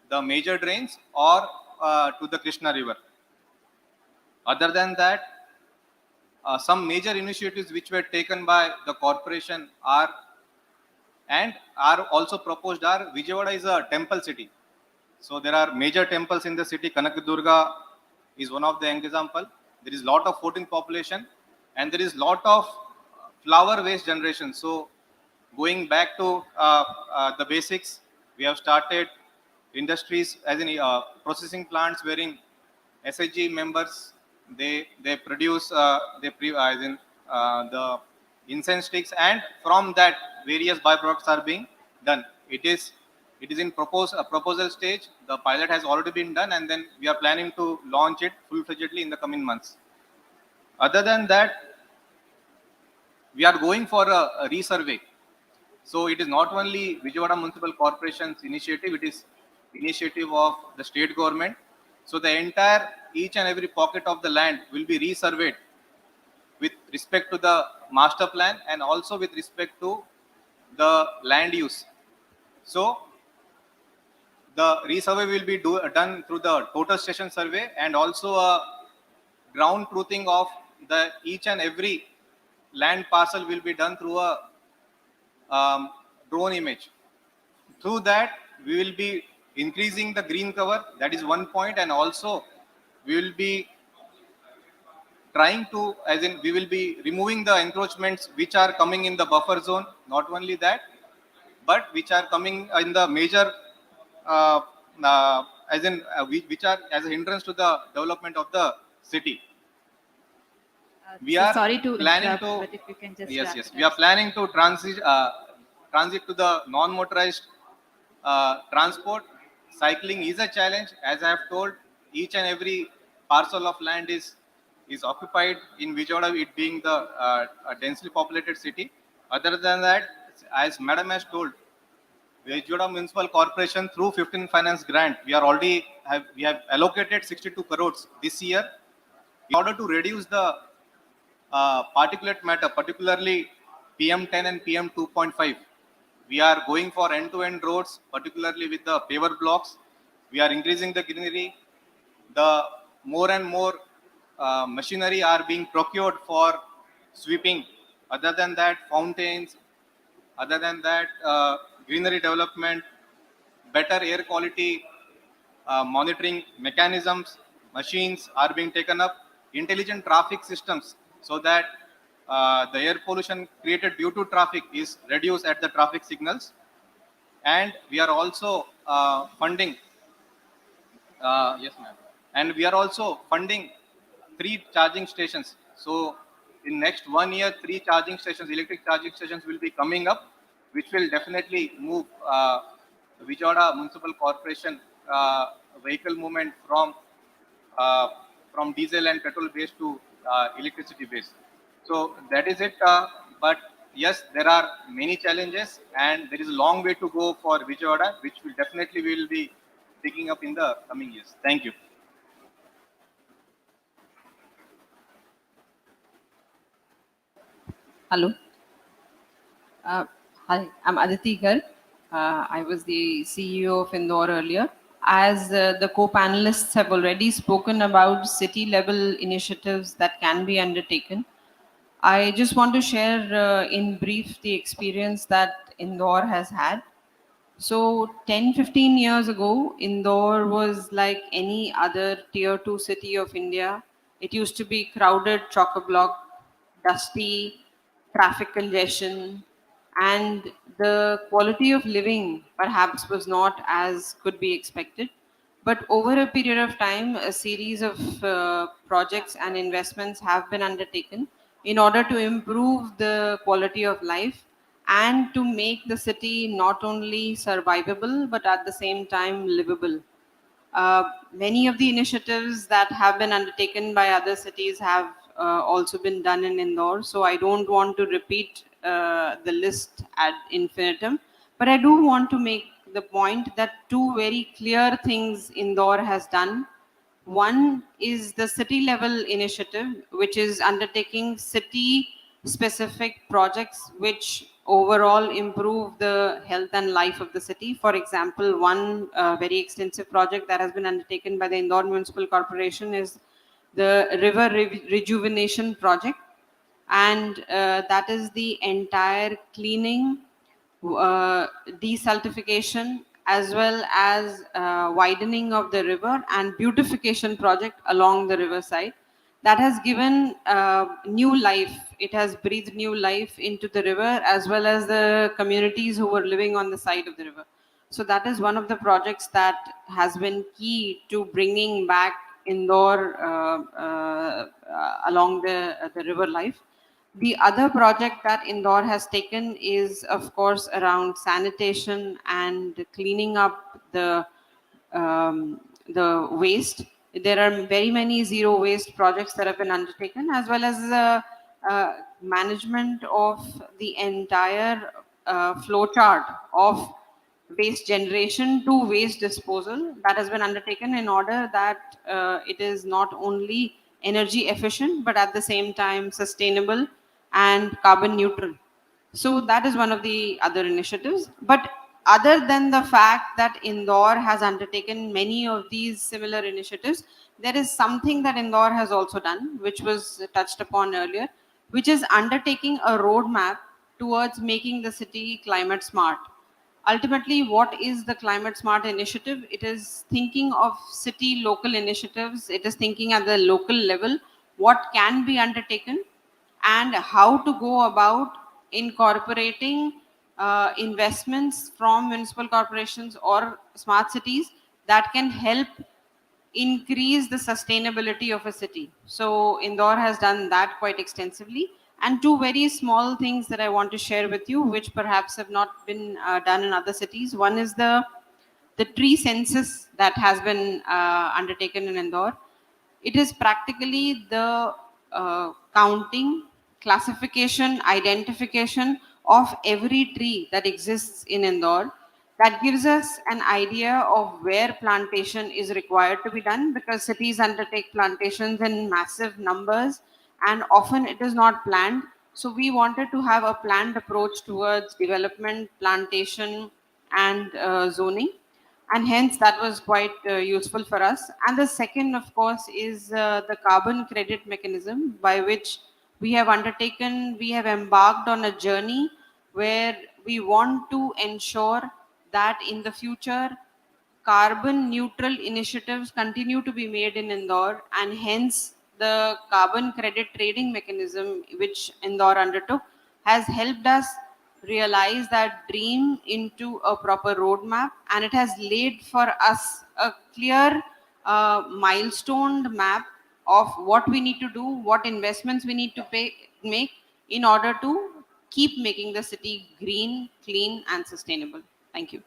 the major drains or to the Krishna River. Other than that, some major initiatives which were taken by the corporation are also proposed are, Vijayawada is a temple city. So there are major temples in the city. Kanakadurga is one of the example. There is lot of 14 population and there is lot of flower waste generation. So going back to the basics, We have started industries as in processing plants wherein SHG members they produce as in the incense sticks, and from that various byproducts are being done. It is in proposal stage. The pilot has already been done, and then we are planning to launch it full-fledgedly in the coming months. Other than that, we are going for a resurvey. So it is not only Vijayawada Municipal Corporation's initiative, it is initiative of the state government. So the entire, each and every pocket of the land will be resurveyed with respect to the master plan and also with respect to the land use. So the resurvey will be done through the total station survey and also a ground truthing of the each and every land parcel will be done through a drone image. Through that, we will be increasing the green cover. That is one point, and also we will be trying to, as in, we will be removing the encroachments which are coming in the buffer zone. Not only that, but which are coming in the major, which are as a hindrance to the development of the city. We are sorry to planning interrupt, to, but if you can just yes, wrap yes, it we up. are planning to transit to the non-motorized transport. Cycling is a challenge, as I have told. Each and every parcel of land is occupied in Vijayawada, it being the a densely populated city. Other than that, as Madam has told, Vijayawada Municipal Corporation through 15 Finance Grant, we have allocated 62 crores this year in order to reduce the particulate matter, particularly PM10 and PM2.5. We are going for end-to-end roads, particularly with the paver blocks. We are increasing the greenery. The more and more machinery are being procured for sweeping. Other than that, fountains. Other than that, greenery development, better air quality monitoring mechanisms, machines are being taken up, intelligent traffic systems, so that the air pollution created due to traffic is reduced at the traffic signals. And we are also funding, yes ma'am, and we are also funding 3 charging stations. So in next 1 year, 3 charging stations, electric charging stations will be coming up, which will definitely move Vijayawada Municipal Corporation vehicle movement from diesel and petrol based to electricity based. So that is it. But yes, there are many challenges, and there is a long way to go for Vijayawada, which will definitely we will be picking up in the coming years. Thank you. Hello. Hi, I'm Aditi Garg. I was the CEO of Indore earlier. As the co-panelists have already spoken about city-level initiatives that can be undertaken, I just want to share in brief the experience that Indore has had. So 10-15 years ago, Indore was like any other tier 2 city of India. It used to be crowded, chock-a-block, dusty, traffic congestion, and the quality of living perhaps was not as could be expected. But over a period of time, a series of projects and investments have been undertaken in order to improve the quality of life and to make the city not only survivable but at the same time livable. Many of the initiatives that have been undertaken by other cities have also been done in Indore, so I don't want to repeat the list ad infinitum, but I do want to make the point that 2 very clear things Indore has done. One is the city level initiative, which is undertaking city specific projects which overall improve the health and life of the city. For example, one very extensive project that has been undertaken by the Indore Municipal Corporation is the river rejuvenation project, and that is the entire cleaning, desaltification, as well as widening of the river and beautification project along the riverside. That has given new life. It has breathed new life into the river as well as the communities who were living on the side of the river. So that is one of the projects that has been key to bringing back Indore along the river life. The other project that Indore has taken is, of course, around sanitation and cleaning up the waste. There are very many zero waste projects that have been undertaken, as well as management of the entire flow chart of waste generation to waste disposal that has been undertaken in order that it is not only energy efficient, but at the same time sustainable and carbon neutral. So that is one of the other initiatives. But other than the fact that Indore has undertaken many of these similar initiatives, there is something that Indore has also done, which was touched upon earlier, which is undertaking a roadmap towards making the city climate smart. Ultimately, what is the climate smart initiative? It is thinking of city local initiatives. It is thinking at the local level what can be undertaken and how to go about incorporating investments from municipal corporations or smart cities that can help increase the sustainability of a city. So Indore has done that quite extensively. And two very small things that I want to share with you, which perhaps have not been done in other cities. One is the tree census that has been undertaken in Indore. It is practically the counting, classification, identification of every tree that exists in Indore. That gives us an idea of where plantation is required to be done, because cities undertake plantations in massive numbers and often it is not planned. So we wanted to have a planned approach towards development, plantation and zoning, and hence that was quite useful for us. And the second, of course, is the carbon credit mechanism, by which we have embarked on a journey where we want to ensure that in the future carbon neutral initiatives continue to be made in Indore, and hence the carbon credit trading mechanism which Indore undertook has helped us realize that dream into a proper roadmap, and it has laid for us a clear milestone map of what we need to do, what investments we need to make in order to keep making the city green, clean and sustainable. Thank you.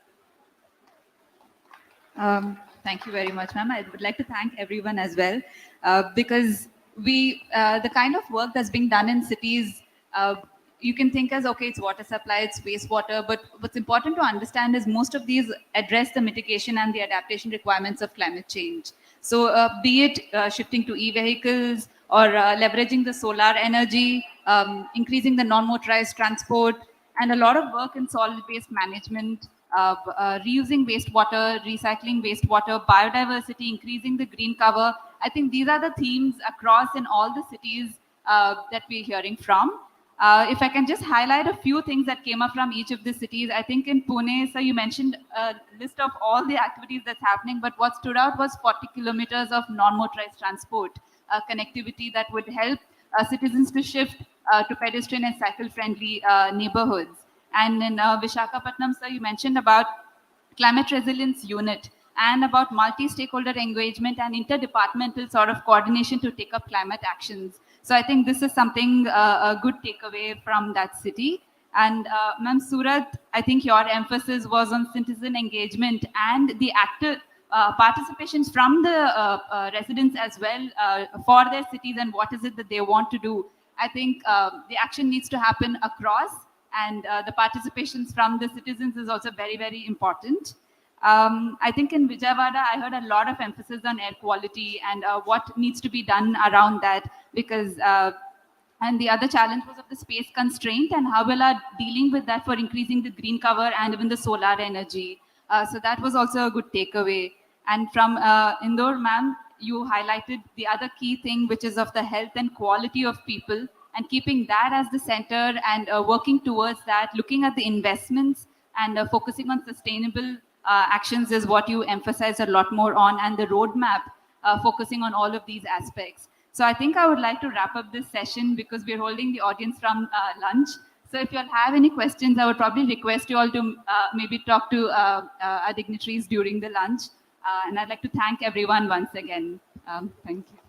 Thank you very much, ma'am. I would like to thank everyone as well, because the kind of work that's being done in cities, you can think as, okay, it's water supply, it's wastewater, but what's important to understand is most of these address the mitigation and the adaptation requirements of climate change. So be it shifting to e-vehicles or leveraging the solar energy, increasing the non-motorized transport, and a lot of work in solid waste management, reusing wastewater, recycling wastewater, biodiversity, increasing the green cover. I think these are the themes across in all the cities that we're hearing from. If I can just highlight a few things that came up from each of the cities. I think in Pune, sir, you mentioned a list of all the activities that's happening, but what stood out was 40 kilometers of non-motorized transport connectivity that would help citizens to shift to pedestrian and cycle-friendly neighborhoods. And in Vishakhapatnam, sir, you mentioned about climate resilience unit and about multi-stakeholder engagement and interdepartmental sort of coordination to take up climate actions. So I think this is something, a good takeaway from that city. And Ma'am Surat, I think your emphasis was on citizen engagement and the active participations from the residents as well for their cities and what is it that they want to do. I think the action needs to happen across, and the participations from the citizens is also very, very important. I think in Vijayawada, I heard a lot of emphasis on air quality and what needs to be done around that, because and the other challenge was of the space constraint and how well are dealing with that for increasing the green cover and even the solar energy. So that was also a good takeaway. And from Indore, ma'am, you highlighted the other key thing, which is of the health and quality of people, and keeping that as the center and working towards that, looking at the investments and focusing on sustainable actions is what you emphasize a lot more on, and the roadmap focusing on all of these aspects. So I think I would like to wrap up this session because we're holding the audience from lunch. So if you all have any questions, I would probably request you all to maybe talk to our dignitaries during the lunch. And I'd like to thank everyone once again. Thank you.